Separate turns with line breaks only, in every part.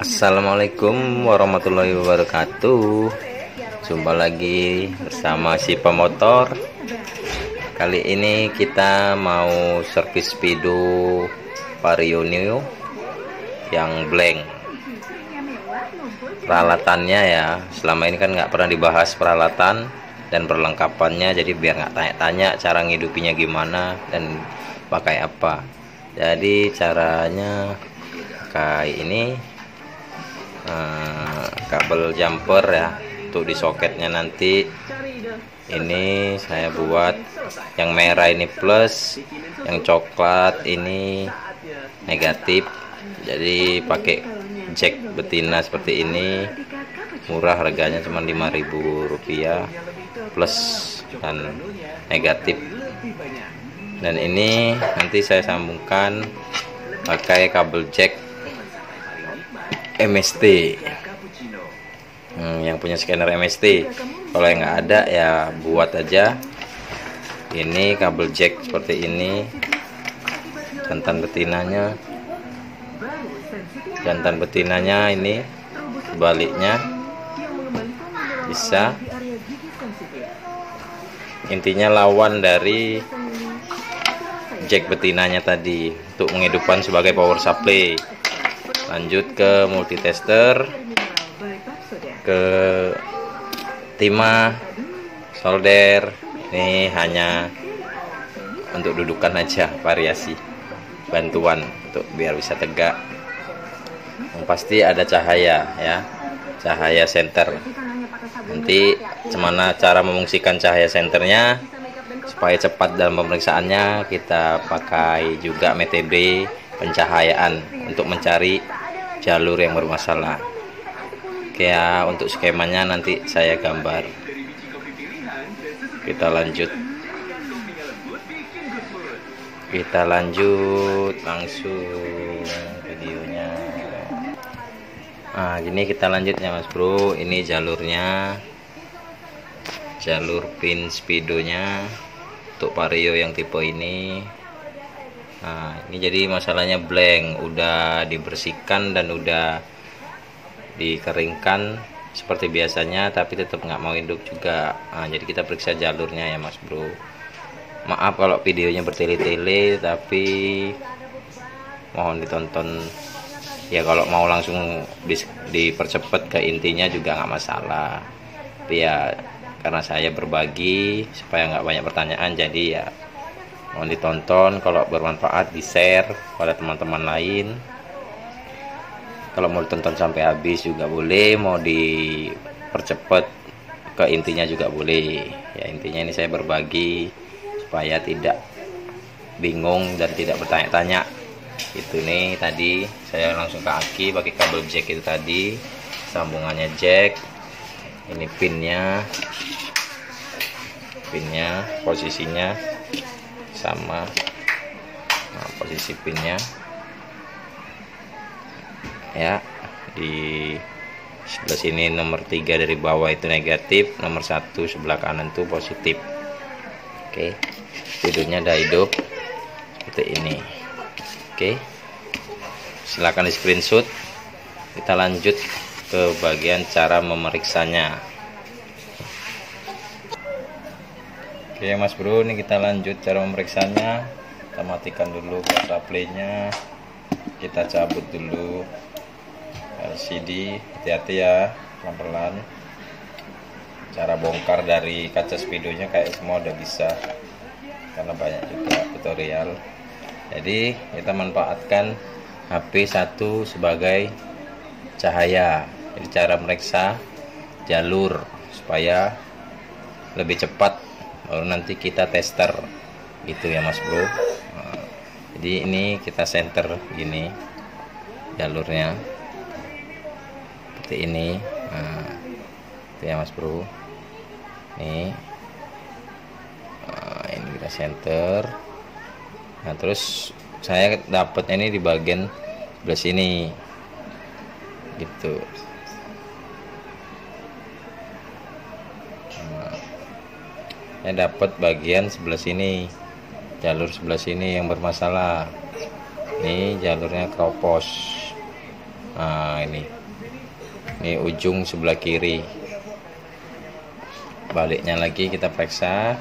Assalamualaikum warahmatullahi wabarakatuh. Jumpa lagi bersama si pemotor. Kali ini kita mau servis speedo Vario Neo yang blank. Peralatannya ya, selama ini kan nggak pernah dibahas peralatan dan perlengkapannya, jadi biar nggak tanya-tanya cara ngidupinya gimana dan pakai apa. Jadi caranya kayak ini, kabel jumper ya, untuk di soketnya nanti ini saya buat yang merah ini plus, yang coklat ini negatif. Jadi pakai jack betina seperti ini, murah, harganya cuma Rp5.000 plus dan negatif. Dan ini nanti saya sambungkan pakai kabel jack MST, yang punya scanner MST. Kalau yang nggak ada ya buat aja. Ini kabel jack seperti ini, jantan betinanya ini sebaliknya bisa. Intinya lawan dari jack betinanya tadi untuk menghidupkan sebagai power supply. Lanjut ke multitester, ke timah, solder. Ini hanya untuk dudukan aja, variasi bantuan untuk biar bisa tegak. Yang pasti ada cahaya ya, cahaya senter. Nanti gimana cara memungsikan cahaya senternya supaya cepat dalam pemeriksaannya, kita pakai juga metode pencahayaan untuk mencari jalur yang bermasalah. Oke ya, untuk skemanya nanti saya gambar. Kita lanjut langsung videonya. Nah gini, kita lanjut ya mas bro. Ini jalurnya, jalur pin speedonya untuk Vario yang tipe ini. Nah ini jadi masalahnya blank, udah dibersihkan dan udah dikeringkan seperti biasanya, tapi tetap nggak mau hidup juga. Nah jadi kita periksa jalurnya ya mas bro. Maaf kalau videonya bertele-tele, tapi mohon ditonton ya. Kalau mau langsung dipercepat ke intinya juga nggak masalah, tapi ya karena saya berbagi supaya nggak banyak pertanyaan, jadi ya mohon ditonton. Kalau bermanfaat di share pada teman-teman lain. Kalau mau ditonton sampai habis juga boleh, mau dipercepat ke intinya juga boleh ya. Intinya ini saya berbagi supaya tidak bingung dan tidak bertanya-tanya. Itu nih, tadi saya langsung ke aki pakai kabel jack itu tadi, sambungannya jack. Ini pinnya posisinya sama. Nah, posisi pinnya ya, di sebelah sini nomor 3 dari bawah itu negatif, nomor 1 sebelah kanan itu positif. Oke, videonya udah hidup seperti ini. Oke, silakan di screenshot. Kita lanjut ke bagian cara memeriksanya. Oke mas bro, ini kita lanjut cara memeriksanya. Kita matikan dulu power supply-nya, kita cabut dulu LCD. Hati-hati ya, pelan-pelan. Cara bongkar dari kaca speedonya kayak semua udah bisa, karena banyak juga tutorial. Jadi kita manfaatkan HP 1 sebagai cahaya. Jadi cara meriksa jalur supaya lebih cepat, baru nanti kita tester gitu ya mas bro. Nah, jadi ini kita center gini jalurnya seperti ini. Nah itu ya mas bro. Nih, nah, ini kita center. Nah terus saya dapat ini di bagian sebelah sini gitu. Saya dapat bagian sebelah sini, jalur sebelah sini yang bermasalah. Ini jalurnya kropos. Nah, ini ujung sebelah kiri. Baliknya lagi kita periksa.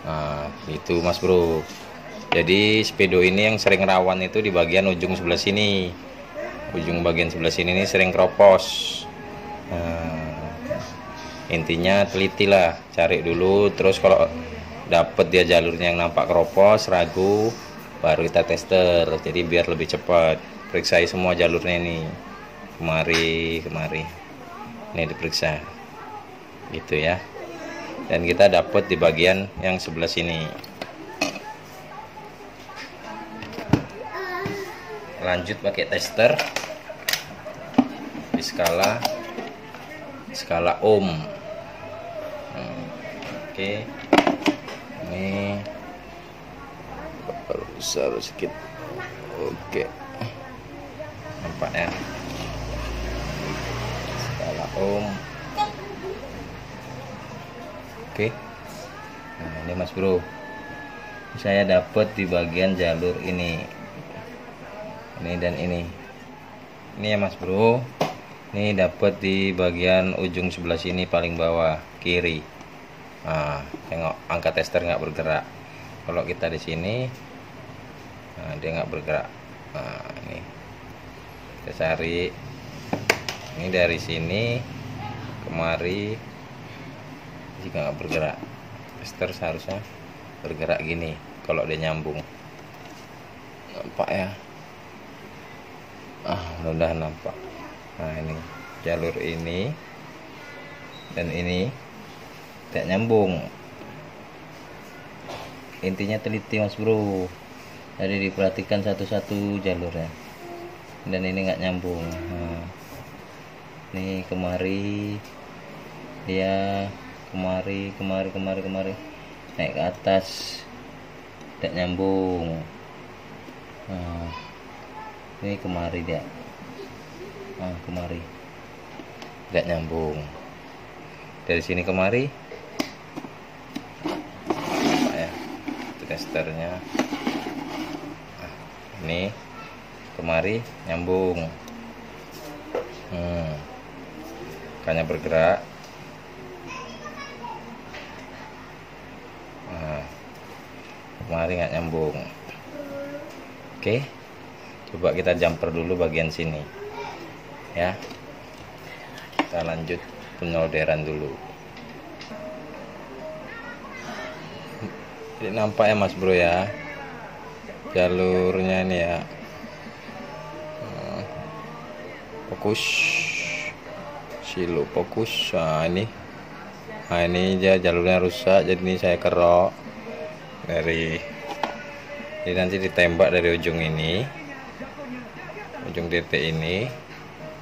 Nah, itu Mas Bro. Jadi speedo ini yang sering rawan itu di bagian ujung sebelah sini. Ujung bagian sebelah sini ini sering keropos. Nah, intinya telitilah, cari dulu. Terus kalau dapet dia jalurnya yang nampak keropos, ragu, baru kita tester. Jadi biar lebih cepat, periksai semua jalurnya ini, kemari ini diperiksa gitu ya. Dan kita dapat di bagian yang sebelah sini. Lanjut pakai tester di skala ohm. Oke, ini besar sedikit. Oke, nampak ya, skala ohm. Oke, nah ini Mas Bro, saya dapat di bagian jalur ini dan ini ya Mas Bro. Ini dapat di bagian ujung sebelah sini paling bawah kiri. Nah, tengok angka tester nggak bergerak. Kalau kita di sini, nah, dia nggak bergerak. Nah, ini kita cari. Ini dari sini kemari jika nggak bergerak. Tester seharusnya bergerak gini kalau dia nyambung. Nampak ya? Mudah-mudahan nampak. Nah, ini jalur ini dan ini tidak nyambung. Intinya teliti Mas Bro, jadi diperhatikan satu-satu jalurnya. Dan ini nggak nyambung. Nah, ini kemari dia kemari naik ke atas, tidak nyambung. Nah, ini kemari dia, kemari tidak nyambung. Dari sini kemari, apa ya, itu testernya. Ini kemari nyambung. Makanya bergerak. Kemari nggak nyambung. Oke, coba kita jumper dulu bagian sini ya. Kita lanjut penyolderan dulu. Ini nampak ya Mas Bro ya, jalurnya ini ya. Fokus, silo fokus. Nah ini dia jalurnya rusak, jadi ini saya kerok jadi nanti ditembak dari ujung ini, ujung titik ini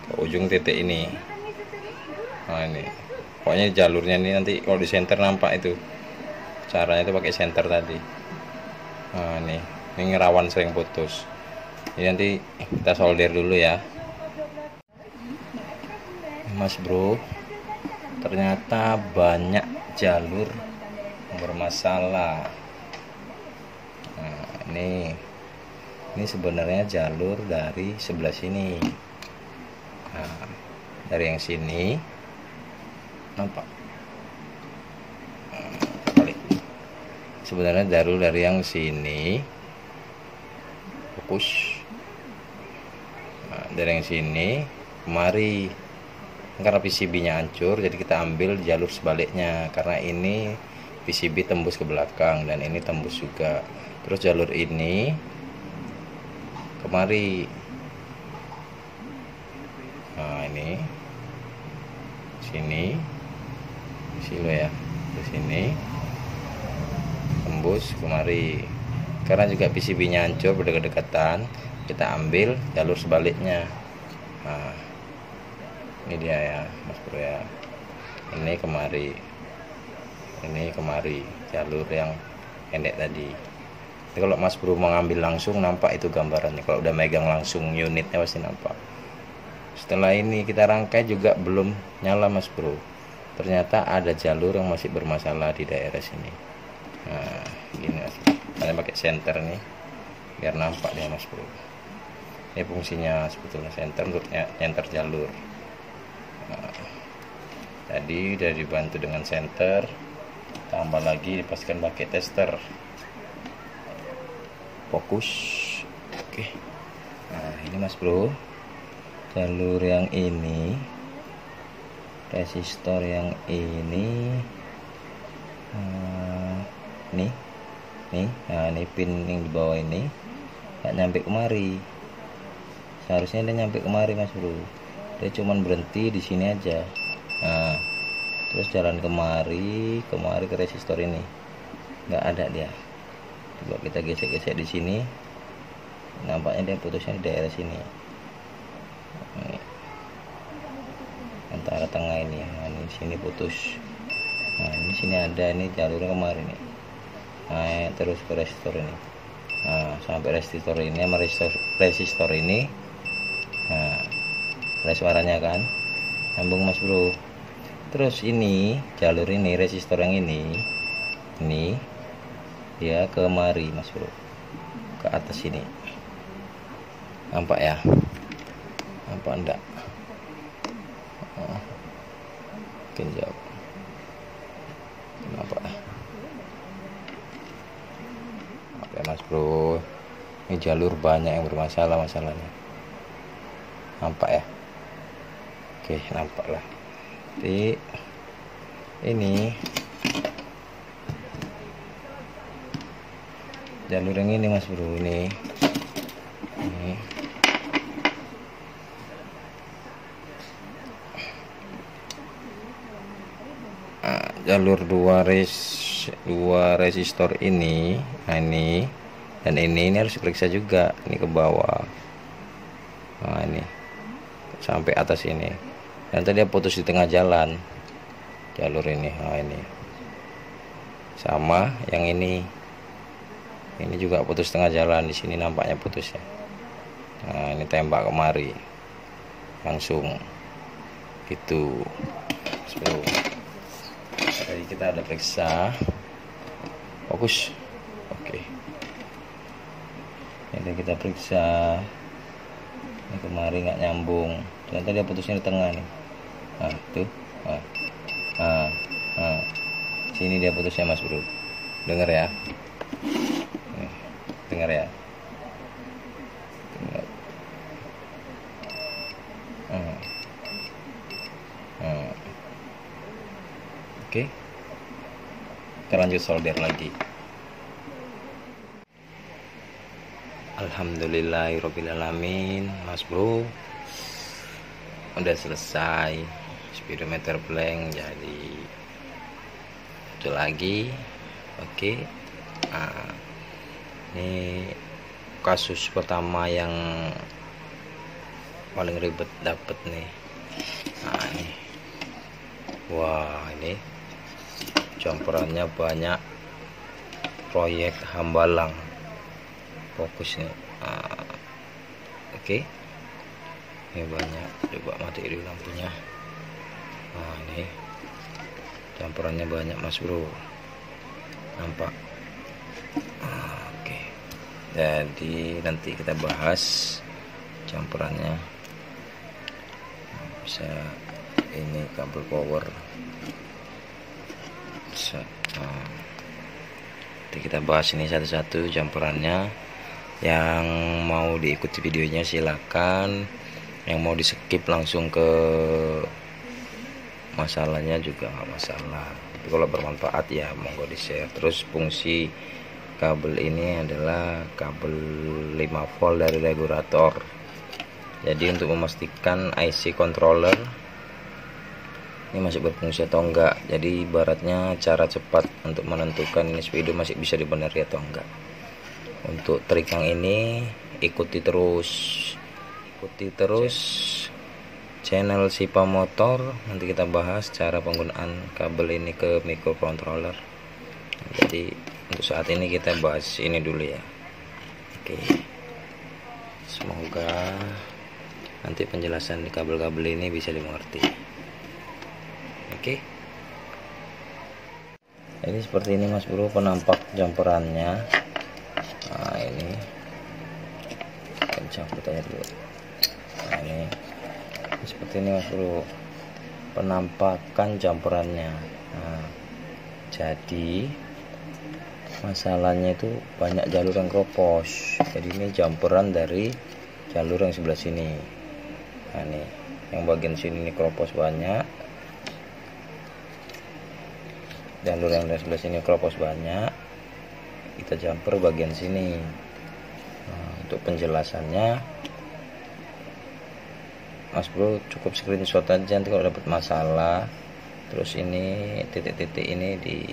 ke ujung titik ini. Nah, ini pokoknya jalurnya ini nanti kalau di senter nampak itu caranya, itu pakai senter tadi. Nah, ini ngerawan sering putus. Ini nanti kita solder dulu ya Mas Bro. Ternyata banyak jalur bermasalah. Nah, ini sebenarnya jalur dari sebelah sini. Nah, dari yang sini nampak. Sebenarnya jalur dari yang sini, fokus. Nah, dari yang sini kemari, karena PCB-nya hancur, jadi kita ambil jalur sebaliknya, karena ini PCB tembus ke belakang dan ini tembus juga. Terus jalur ini kemari. Nah, ini sini lo ya, di sini tembus kemari. Karena juga PCB-nya hancur berdekatan, kita ambil jalur sebaliknya. Nah, ini dia ya Mas Bro ya. Ini kemari jalur yang pendek tadi. Jadi kalau Mas Bro mengambil langsung nampak itu gambarannya. Kalau udah megang langsung unitnya pasti nampak. Setelah ini kita rangkai juga belum nyala Mas Bro. Ternyata ada jalur yang masih bermasalah di daerah sini. Nah, gini Mas Bro. Saya pakai senter nih biar nampak dia Mas Bro. Ini fungsinya sebetulnya senter untuk nyenter jalur. Nah, tadi udah dibantu dengan senter, tambah lagi dipastikan pakai tester. Fokus. Oke. Nah ini Mas Bro, jalur yang ini, resistor yang ini, nih, nah ini pin yang di bawah ini nggak nyampe kemari. Seharusnya dia nyampe kemari Mas Bro, dia cuman berhenti di sini aja. Nah terus jalan kemari ke resistor ini, nggak ada dia. Coba kita gesek-gesek di sini, nampaknya dia putusnya di daerah sini. Ini. Antara tengah ini, nah ini sini putus. Nah ini sini ada, ini jalurnya kemarin nih. Nah terus ke resistor ini. Nah sampai resistor ini sama resistor ini. Nah ada suaranya kan, nyambung Mas Bro. Terus ini jalur ini, resistor yang ini dia kemari Mas Bro, ke atas sini. Nampak ya? Nampak enggak? Mungkin jauh. Nampak? Oke Mas Bro, ini jalur banyak yang bermasalah masalahnya. Nampak ya? Oke, nampak lah. Jadi ini jalur yang ini Mas Bro, ini. Nah, jalur dua resistor ini, nah ini dan ini harus diperiksa juga. Ini ke bawah, nah ini sampai atas ini. Dan tadi dia putus di tengah jalan jalur ini. Nah ini sama yang ini juga putus tengah jalan. Di sini nampaknya putus ya. Nah ini tembak kemari langsung gitu. Jadi kita ada periksa. Fokus. Oke. Ini kita periksa. Ini kemari nggak nyambung. Ternyata dia putusnya di tengah nih. Nah tuh. Sini dia putusnya Mas Bro. Dengar ya. Dengar ya. Dengar. Oke. Kita lanjut solder lagi. Alhamdulillahirobbilalamin, Mas Bro. Udah selesai. Speedometer blank, jadi itu lagi. Oke. Nah, ini kasus pertama yang paling ribet dapet nih. Nah ini, wah ini campurannya banyak, proyek Hambalang. Fokus nih. Nah, oke. Ini banyak, coba mati dulu lampunya. Nah ini campurannya banyak Mas Bro, nampak. Oke. Jadi nanti kita bahas campurannya. Bisa ini kabel power bisa. Nanti kita bahas ini satu-satu campurannya. Yang mau diikuti videonya silakan, yang mau di skip langsung ke masalahnya juga nggak masalah. Tapi kalau bermanfaat ya monggo di share. Terus fungsi kabel ini adalah kabel 5 volt dari regulator. Jadi untuk memastikan IC controller ini masih berfungsi atau enggak. Jadi ibaratnya cara cepat untuk menentukan ini speedo masih bisa dibenerin atau enggak. Untuk trik yang ini ikuti terus channel Sipa Motor. Nanti kita bahas cara penggunaan kabel ini ke microcontroller. Jadi untuk saat ini kita bahas ini dulu ya. Oke. Semoga nanti penjelasan di kabel-kabel ini bisa dimengerti. Oke. Ini seperti ini Mas Bro penampak campurannya. Nah ini cabut aja dulu. Nah, ini seperti ini mas bro penampakan campurannya. Nah, jadi masalahnya itu banyak jalur yang kropos, jadi ini campuran dari jalur yang sebelah sini. Nah, ini yang bagian sini ini kropos banyak, jalur yang dari sebelah sini kropos banyak, kita campur bagian sini. Nah, untuk penjelasannya mas bro cukup screenshot aja, nanti kalau dapat masalah terus ini titik-titik ini di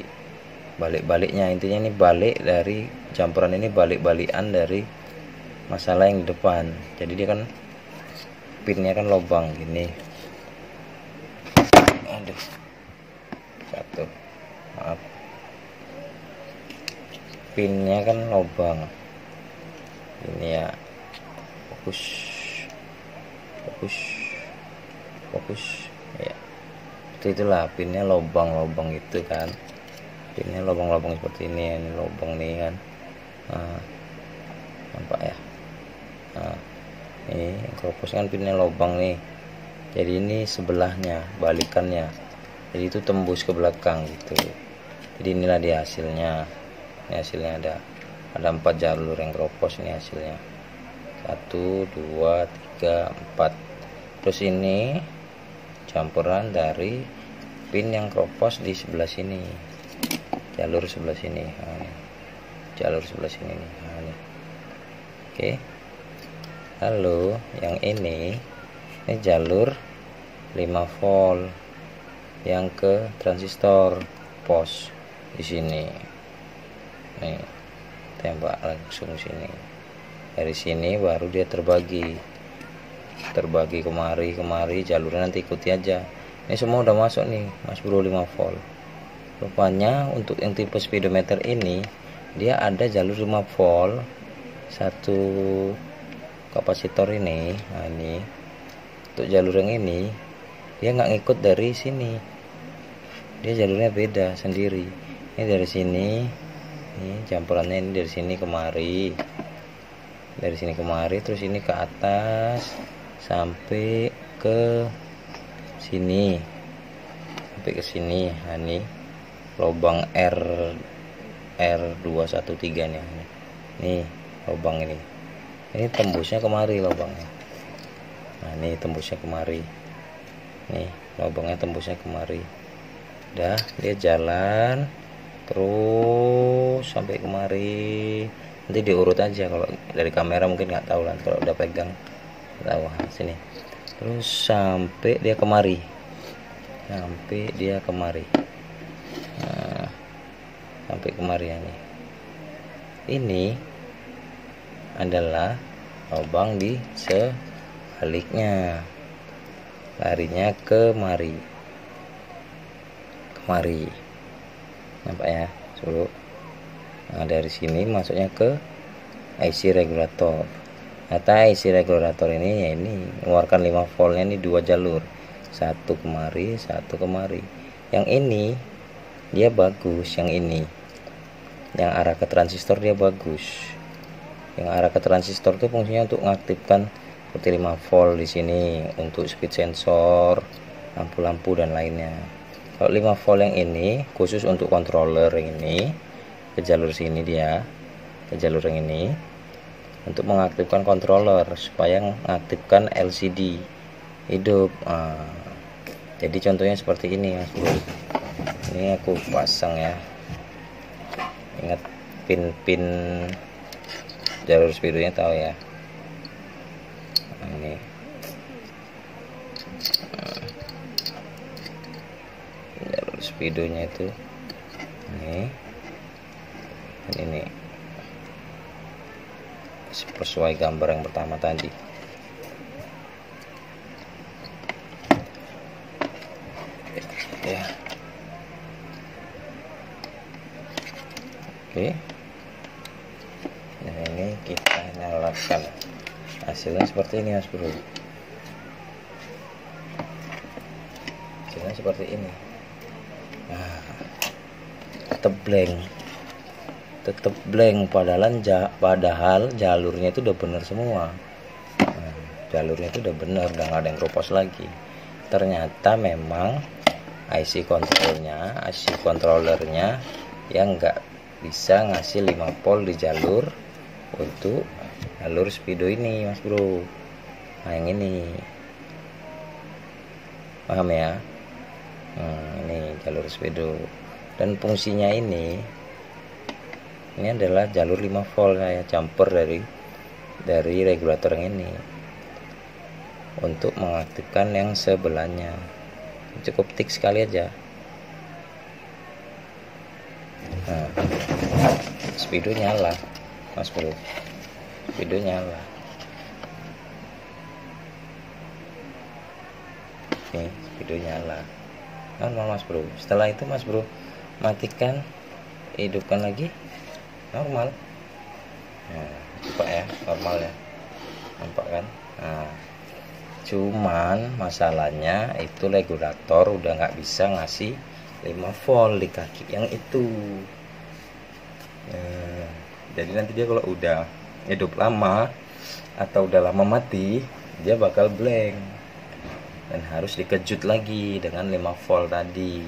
balik-baliknya, intinya ini balik dari campuran ini, balik-balikan dari masalah yang di depan. Jadi dia kan pinnya kan lubang gini, aduh satu, maaf, pinnya kan lubang ini ya. Fokus ya, itulah pinnya lubang-lubang itu kan, pinnya lubang-lubang seperti ini lubang nih kan. Nah, nampak ya. Nah, ini kropos kan pinnya lubang nih, jadi ini sebelahnya balikannya, jadi itu tembus ke belakang gitu. Jadi inilah dia hasilnya. Ini hasilnya ada 4 jalur yang kropos, ini hasilnya 1 2 3 4. Terus ini campuran dari pin yang kropos di sebelah sini, jalur sebelah sini. Nah, ini jalur sebelah sini nih. Nah, ini. Oke, lalu yang ini jalur 5 volt yang ke transistor pos di sini nih, tembak langsung sini. Dari sini baru dia terbagi kemari jalurnya, nanti ikuti aja. Ini semua udah masuk nih mas bro 5 volt. Rupanya untuk yang tipe speedometer ini dia ada jalur 5 volt satu kapasitor ini. Nah, ini untuk jalur yang ini dia nggak ngikut dari sini, dia jalurnya beda sendiri. Ini dari sini, ini campurannya ini dari sini kemari, terus ini ke atas sampai ke sini, Nah, ini lubang R213 nih. Nih lubang ini tembusnya kemari lubangnya. Nah, ini tembusnya kemari. Nih lubangnya tembusnya kemari. Udah, dia jalan terus sampai kemari. Nanti diurut aja, kalau dari kamera mungkin nggak tahu lah, kalau udah pegang tahu. Sini terus sampai dia kemari, nah, sampai kemari ya. Nih ini adalah lubang di sebaliknya, larinya kemari, nampak ya suruh. Nah, dari sini masuknya ke IC regulator. Ternyata IC regulator ini ya, ini mengeluarkan 5 voltnya, ini 2 jalur, satu kemari, satu kemari. Yang ini dia bagus, yang ini yang arah ke transistor dia bagus. Yang arah ke transistor itu fungsinya untuk mengaktifkan seperti 5 volt di sini untuk speed sensor, lampu-lampu dan lainnya. Kalau 5 volt yang ini khusus untuk controller yang ini, ke jalur sini dia, ke jalur yang ini untuk mengaktifkan controller supaya mengaktifkan LCD hidup. Jadi contohnya seperti ini mas bro. Ini aku pasang ya, ingat pin jalur speedonya tahu ya. Nah, ini jalur speedonya itu ini dan ini sesuai gambar yang pertama tadi. Ya. Oke. Nah, ini kita nyalakan. Hasilnya seperti ini mas bro. Hasilnya seperti ini. Nah, tetap blank padahal jalurnya itu udah bener semua. jalurnya itu udah bener, udah nggak ada yang keropos lagi. Ternyata memang IC controllernya yang nggak bisa ngasih 5 volt di jalur untuk jalur speedo ini mas bro. Nah yang ini paham ya. Ini jalur speedo, dan fungsinya ini adalah jalur 5 volt saya jumper dari regulator yang ini untuk mengaktifkan yang sebelahnya. Cukup tik sekali aja. Nah, speedo nyala mas bro, speedo nyala. Nih speedo nyala normal mas bro. Setelah itu mas bro matikan, hidupkan lagi, normal. Nah, coba ya, normal ya, nampak kan. Nah, cuman masalahnya itu regulator udah nggak bisa ngasih 5 volt di kaki yang itu. Nah, jadi nanti dia kalau udah hidup lama atau udah lama mati, dia bakal blank dan harus dikejut lagi dengan 5 volt tadi.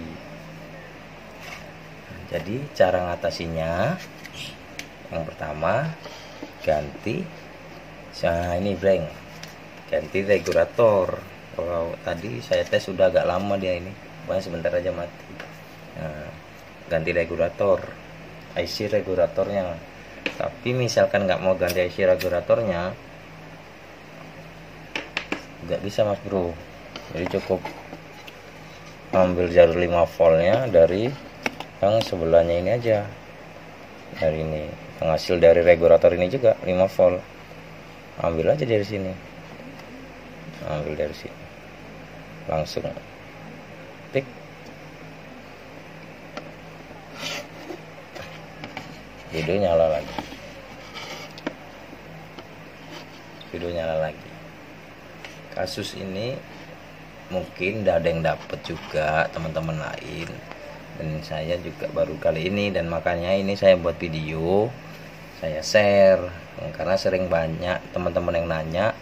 Jadi cara ngatasinya, yang pertama ganti, nah ini blank, ganti regulator. Kalau tadi saya tes sudah agak lama dia ini, pokoknya sebentar aja mati. Nah, ganti regulator, IC regulatornya. Tapi misalkan nggak mau ganti IC regulatornya, nggak bisa mas bro. Jadi cukup ambil jalur 5 voltnya dari yang sebelahnya ini aja, dari ini penghasil dari regulator ini juga 5 volt, ambil aja dari sini, ambil dari sini langsung tik, video nyala lagi, video nyala lagi. Kasus ini mungkin udah ada yang dapet juga teman-teman lain, dan saya juga baru kali ini, dan makanya ini saya buat video, saya share karena sering banyak teman-teman yang nanya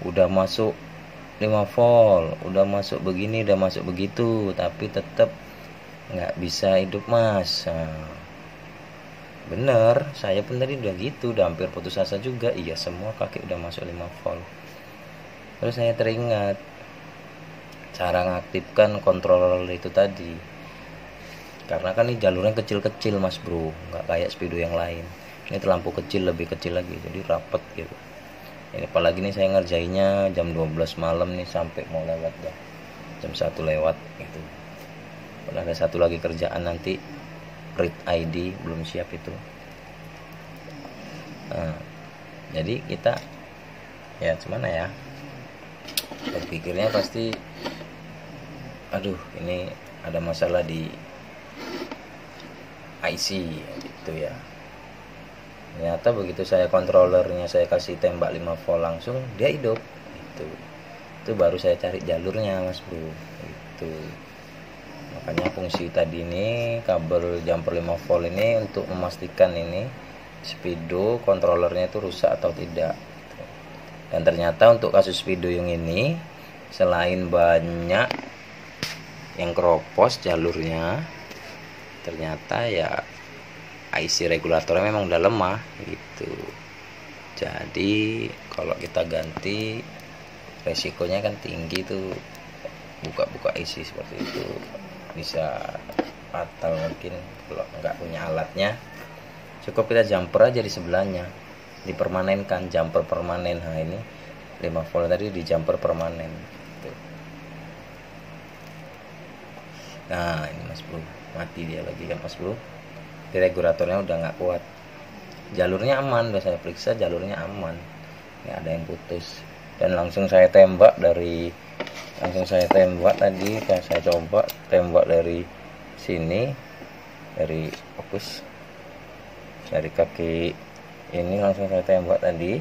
udah masuk 5 volt, udah masuk begini, udah masuk begitu, tapi tetap nggak bisa hidup mas. Nah, bener, saya pun tadi udah gitu, udah hampir putus asa juga. Iya, semua kaki udah masuk 5 volt. Terus saya teringat cara ngaktifkan controller itu tadi, karena kan ini jalurnya kecil-kecil mas bro, nggak kayak speedo yang lain. Ini lampu kecil, lebih kecil lagi, jadi rapet gitu. Ini apalagi nih saya ngerjainnya jam 12 malam nih, sampai mau lewat dah, jam 1 lewat gitu. Udah ada satu lagi kerjaan nanti, read ID belum siap itu. Nah, jadi kita ya gimana ya, berpikirnya pasti aduh ini ada masalah di IC gitu ya. Ternyata begitu saya controllernya saya kasih tembak 5 volt langsung dia hidup gitu. Itu baru saya cari jalurnya mas bro itu. Makanya fungsi tadi ini kabel jumper 5 volt ini untuk memastikan ini speedo controllernya itu rusak atau tidak. Dan ternyata untuk kasus speedo yang ini, selain banyak yang keropos jalurnya, ternyata ya IC regulatornya memang udah lemah gitu. Jadi kalau kita ganti, resikonya kan tinggi tuh, buka-buka IC seperti itu bisa fatal mungkin kalau nggak punya alatnya. Cukup kita jumper aja di sebelahnya, dipermanenkan, jumper permanen. Nah ini 5 volt tadi di jumper permanen gitu. Nah ini mas bro, mati dia lagi kan mas bro, di regulatornya udah nggak kuat. Jalurnya aman, udah saya periksa jalurnya aman, nggak ada yang putus. Dan langsung saya tembak tadi, kan saya coba tembak dari sini, dari fokus dari kaki ini, langsung saya tembak tadi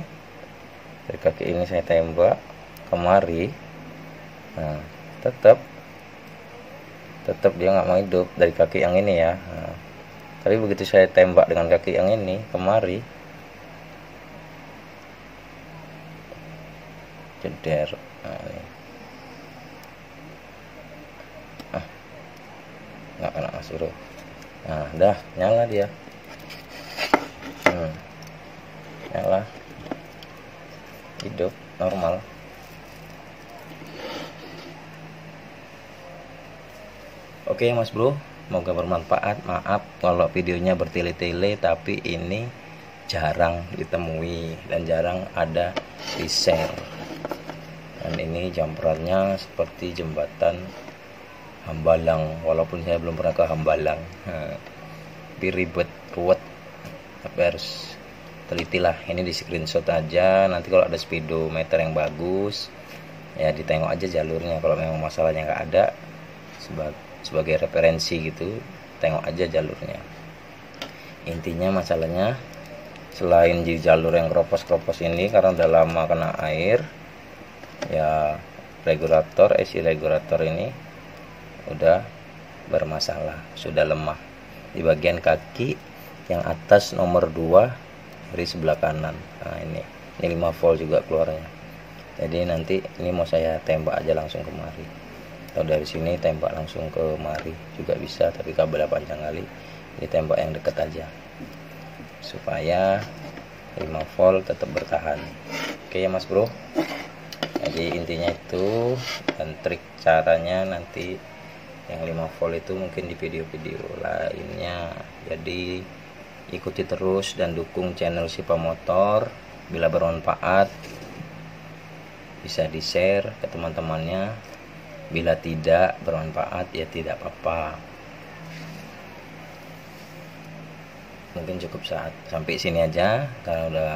dari kaki ini, saya tembak kemari. Nah tetap dia nggak mau hidup dari kaki yang ini ya. Nah, tapi begitu saya tembak dengan kaki yang ini kemari, jeder. Nah, ini. Nggak kena Mas Bro. Nah dah nyala dia. Nyala, hidup normal. Oke Mas Bro, semoga bermanfaat. Maaf kalau videonya bertele-tele, tapi ini jarang ditemui dan jarang ada di share. Dan ini jamperannya seperti jembatan Hambalang, walaupun saya belum pernah ke Hambalang. Tapi ruwet, tapi harus telitilah. Ini di screenshot aja, nanti kalau ada speedometer yang bagus ya ditengok aja jalurnya. Kalau memang masalahnya nggak ada, sebagai referensi gitu, tengok aja jalurnya. Intinya masalahnya selain di jalur yang keropos-keropos ini karena udah lama kena air ya, isi regulator ini udah bermasalah, sudah lemah di bagian kaki yang atas nomor 2 dari sebelah kanan. Nah ini 5 volt juga keluarnya. Jadi nanti ini mau saya tembak aja langsung kemari, atau dari sini tembak langsung ke mari juga bisa, tapi kabelnya panjang kali, ini tembak yang deket aja supaya 5 volt tetap bertahan. Oke ya Mas Bro, jadi intinya itu, dan trik caranya nanti yang 5 volt itu mungkin di video-video lainnya. Jadi ikuti terus dan dukung channel Sipa Motor. Bila bermanfaat bisa di share ke teman-temannya, bila tidak bermanfaat ya tidak apa-apa. Mungkin cukup sampai sini aja karena udah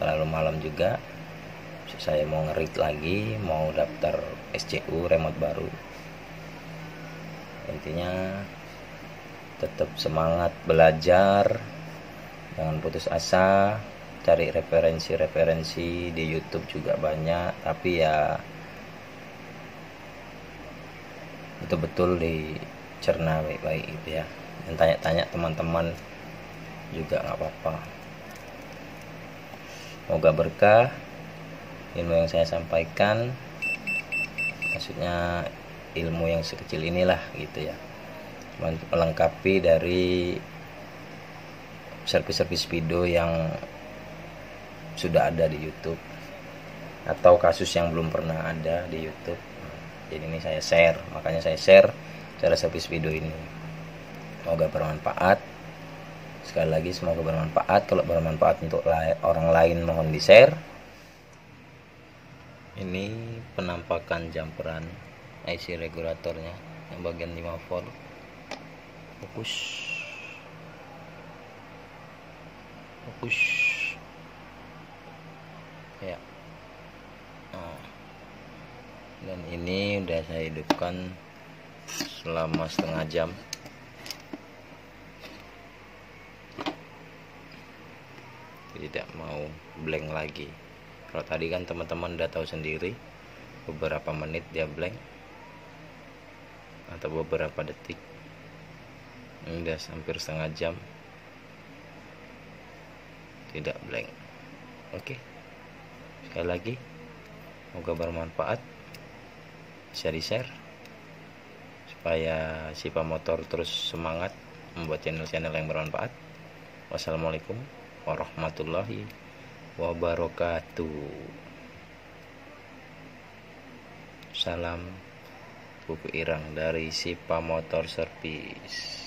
terlalu malam juga. Saya mau ngerit lagi, mau daftar SCU remote baru. Intinya tetap semangat belajar, jangan putus asa, cari referensi di YouTube juga banyak, tapi ya betul-betul dicerna baik-baik gitu ya, dan tanya-tanya teman-teman juga nggak apa-apa. Semoga berkah ilmu yang saya sampaikan, maksudnya ilmu yang sekecil inilah gitu ya, melengkapi dari servis-servis video yang sudah ada di YouTube atau kasus yang belum pernah ada di YouTube. Jadi ini saya share, makanya saya share cara servis video ini. Semoga bermanfaat. Sekali lagi semoga bermanfaat. Kalau bermanfaat untuk orang lain mohon di share. Ini penampakan jamperan IC regulatornya yang bagian 5 volt. Fokus ya. Nah, dan ini udah saya hidupkan selama setengah jam. Tidak mau blank lagi. Kalau tadi kan teman-teman udah tahu sendiri, beberapa menit dia blank atau beberapa detik. Ini udah hampir setengah jam tidak blank. Oke, sekali lagi semoga bermanfaat, bisa di share supaya Sipa Motor terus semangat membuat channel-channel yang bermanfaat. Wassalamualaikum warahmatullahi wabarakatuh. Salam buku irang dari Sipa Motor Service.